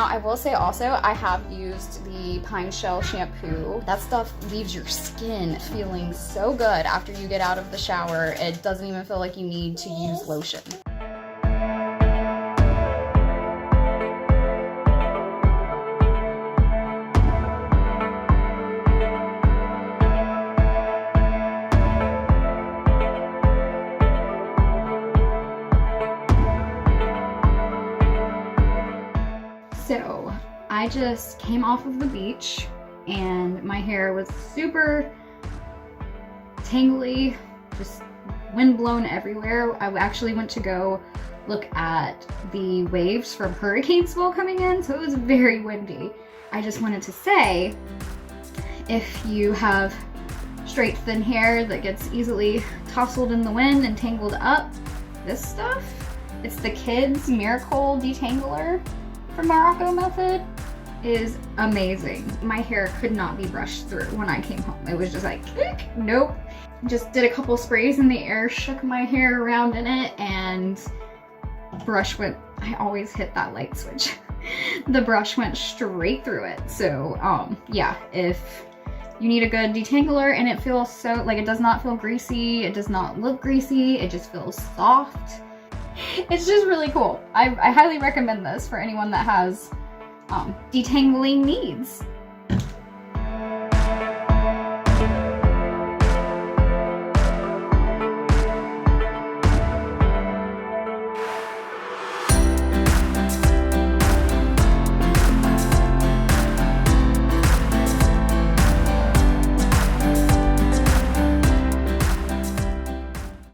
Now, I will say also, I have used the pine shell shampoo. That stuff leaves your skin feeling so good after you get out of the shower. It doesn't even feel like you need to use lotion. So I just came off of the beach and my hair was super tangly, just wind blown everywhere. I actually went to go look at the waves from hurricanes still coming in, so it was very windy. I just wanted to say, if you have straight thin hair that gets easily tousled in the wind and tangled up, this stuff, it's the kids Miracle Detangler from Morrocco Method, is amazing. My hair could not be brushed through when I came home. It was just like, nope. Just did a couple sprays in the air, shook my hair around in it, and brush went, I always hit that light switch. The brush went straight through it. So yeah, if you need a good detangler and it feels so, like, it does not feel greasy, it does not look greasy, it just feels soft. It's just really cool. I highly recommend this for anyone that has detangling needs.